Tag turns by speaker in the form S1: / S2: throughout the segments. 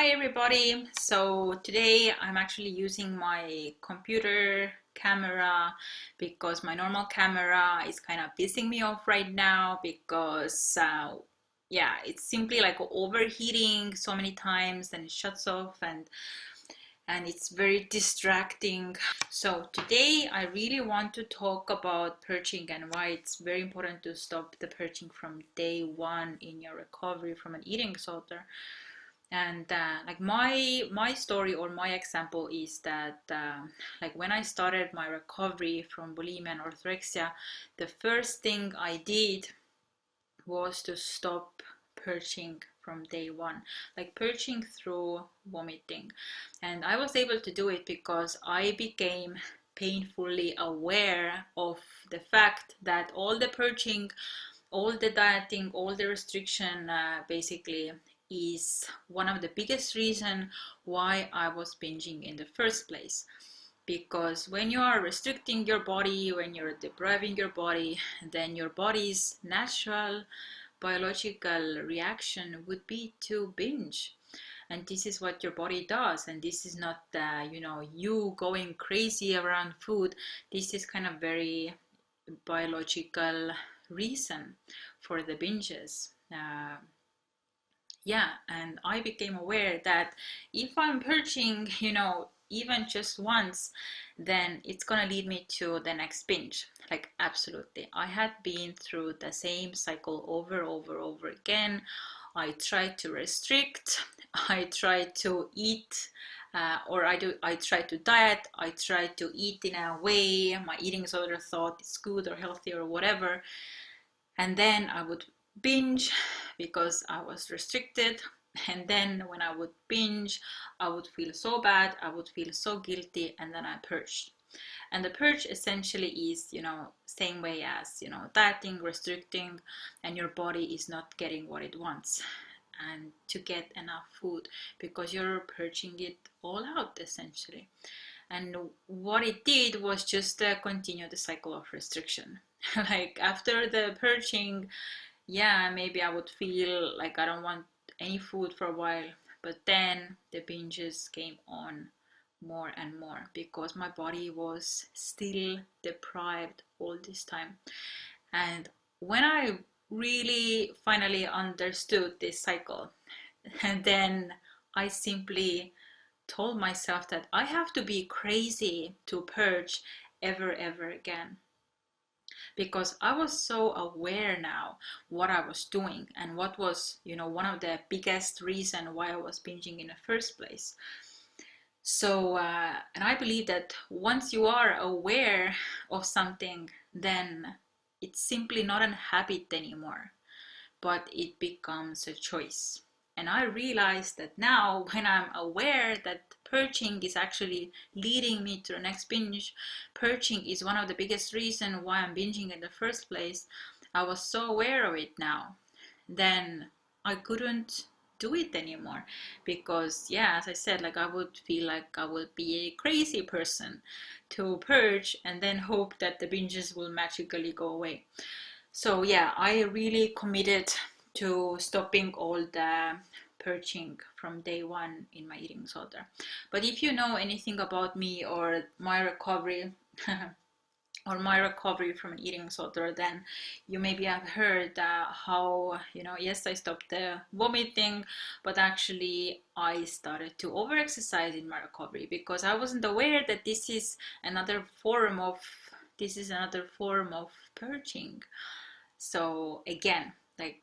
S1: Hi everybody. So today I'm actually using my computer camera because my normal camera is kind of pissing me off right now because yeah, it's simply like overheating so many times and it shuts off and it's very distracting. So today I really want to talk about purging and why it's very important to stop the purging from day one in your recovery from an eating disorder. And like my story or my example is that like when I started my recovery from bulimia and orthorexia, the first thing I did was to stop purging from day one, like purging through vomiting. And I was able to do it because I became painfully aware of the fact that all the purging, all the dieting, all the restriction basically is one of the biggest reason why I was binging in the first place. Because when you are restricting your body, when you're depriving your body, then your body's natural biological reaction would be to binge. And this is what your body does, and this is not you going crazy around food. This is kind of very biological reason for the binges. Yeah, and I became aware that if I'm purging, even just once, then it's gonna lead me to the next binge. Like, absolutely. I had been through the same cycle over again. I tried to restrict, I tried to eat, I try to diet, I try to eat in a way my eating disorder thought it's good or healthy or whatever, and then I would binge because I was restricted. And then when I would binge, I would feel so bad, I would feel so guilty, and then I purged. And the purge essentially is, same way as, dieting, restricting, and your body is not getting what it wants and to get enough food because you're purging it all out essentially. And what it did was just continue the cycle of restriction. Like after the purging, yeah, maybe I would feel like I don't want any food for a while, but then the binges came on more and more because my body was still deprived all this time. And when I really finally understood this cycle, and then I simply told myself that I have to be crazy to purge ever again, because I was so aware now what I was doing and what was, one of the biggest reason why I was binging in the first place. So, and I believe that once you are aware of something, then it's simply not a habit anymore, but it becomes a choice. And I realize that now when I'm aware that purging is actually leading me to the next binge, purging is one of the biggest reasons why I'm binging in the first place. I was so aware of it now, then I couldn't do it anymore because, yeah, as I said, like I would feel like I would be a crazy person to purge and then hope that the binges will magically go away. So yeah, I really committed to stopping all the purging from day one in my eating disorder. But if you know anything about me or my recovery or my recovery from an eating disorder, then you maybe have heard how, yes, I stopped the vomiting, but actually I started to over-exercise in my recovery because I wasn't aware that this is another form of purging. So again, like,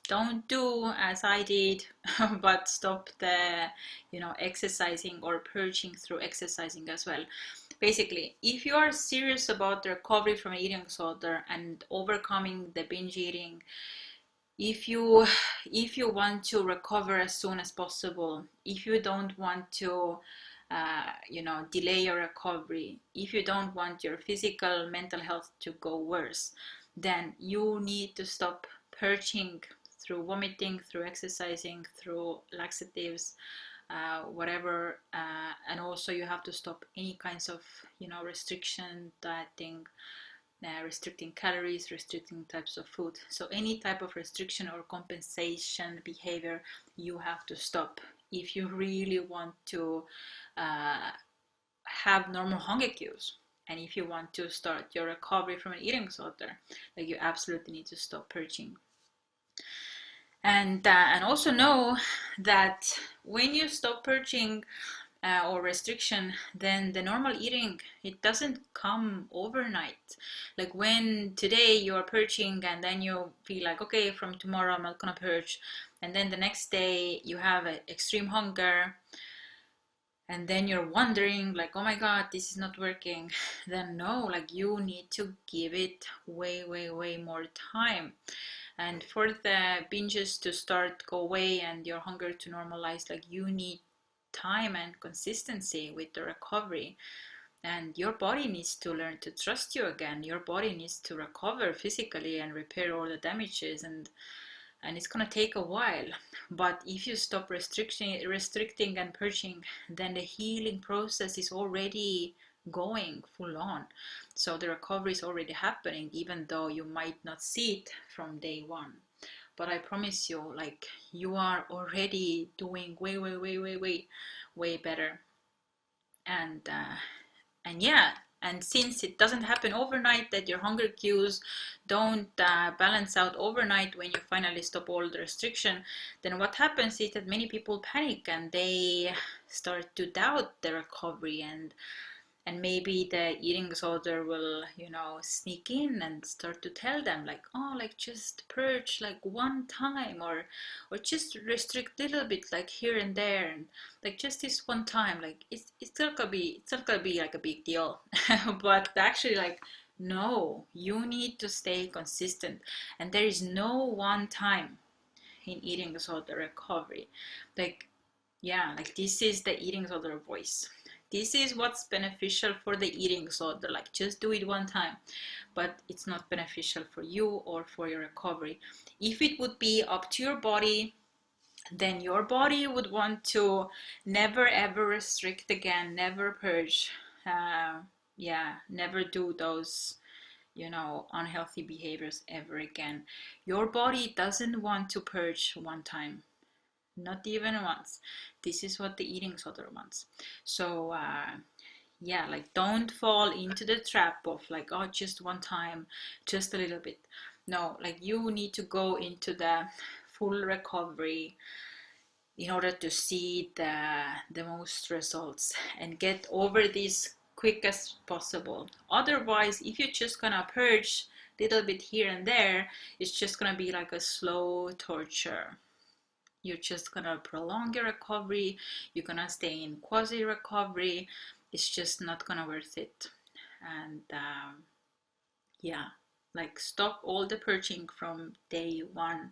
S1: don't do as I did, but stop the, exercising or purging through exercising as well. Basically, if you are serious about the recovery from eating disorder and overcoming the binge eating, if you want to recover as soon as possible, if you don't want to delay your recovery, if you don't want your physical mental health to go worse, then you need to stop purging through vomiting, through exercising, through laxatives, whatever, and also you have to stop any kinds of restriction, dieting, restricting calories, restricting types of food. So any type of restriction or compensation behavior you have to stop if you really want to uh, have normal hunger cues, and if you want to start your recovery from an eating disorder, like you absolutely need to stop purging. And also know that when you stop purging or restriction, then the normal eating, it doesn't come overnight. Like when today you are purging and then you feel like, okay, from tomorrow I'm not gonna purge, and then the next day you have an extreme hunger, and then you're wondering like, oh my god, this is not working. Then no, like you need to give it way more time. And for the binges to start go away and your hunger to normalize, like you need time and consistency with the recovery. And your body needs to learn to trust you again. Your body needs to recover physically and repair all the damages, and it's gonna take a while. But if you stop restricting and purging, then the healing process is already going full on. So the recovery is already happening, even though you might not see it from day one. But I promise you, like you are already doing way better. And yeah, and since it doesn't happen overnight, that your hunger cues don't balance out overnight when you finally stop all the restriction, then what happens is that many people panic and they start to doubt the recovery, and maybe the eating disorder will, sneak in and start to tell them like, oh, like just purge like one time, or just restrict a little bit like here and there, and like just this one time, like it's not gonna be like a big deal. But actually, like, no, you need to stay consistent, and there is no one time in eating disorder recovery. Like, yeah, like this is the eating disorder voice. This is what's beneficial for the eating disorder. Like just do it one time, but it's not beneficial for you or for your recovery. If it would be up to your body, then your body would want to never ever restrict again, never purge. Yeah, never do those unhealthy behaviors ever again. Your body doesn't want to purge one time, not even once. This is what the eating disorder wants. So yeah, like don't fall into the trap of like, oh, just one time, just a little bit. No, like you need to go into the full recovery in order to see the most results and get over this quick as possible. Otherwise, if you're just gonna purge little bit here and there, it's just gonna be like a slow torture. You're just gonna prolong your recovery, you're gonna stay in quasi recovery, it's just not gonna worth it. And yeah, like stop all the purging from day one.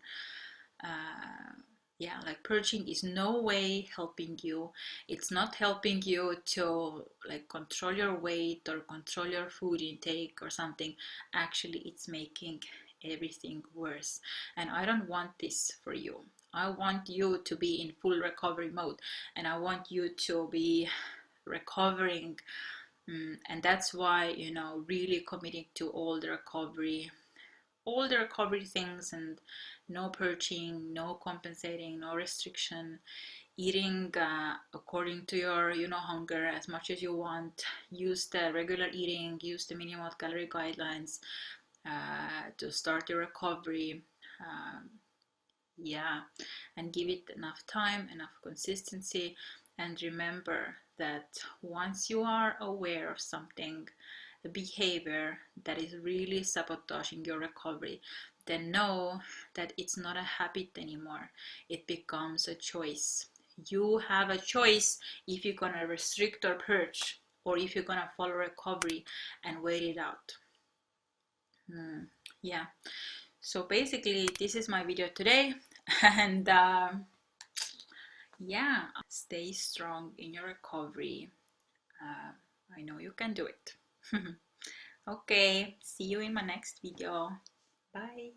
S1: Yeah, like purging is no way helping you. It's not helping you to like control your weight or control your food intake or something. Actually, it's making everything worse, and I don't want this for you. I want you to be in full recovery mode, and I want you to be recovering. And that's why, really committing to all the recovery things, and no purging, no compensating, no restriction, eating according to your hunger as much as you want. Use the regular eating, use the minimal calorie guidelines to start your recovery. Yeah, and give it enough time, enough consistency, and remember that once you are aware of something, a behavior that is really sabotaging your recovery, then know that it's not a habit anymore. It becomes a choice. You have a choice if you're gonna restrict or purge, or if you're gonna follow recovery and wait it out. Yeah, so basically this is my video today. And yeah, stay strong in your recovery. I know you can do it. Okay, see you in my next video. Bye.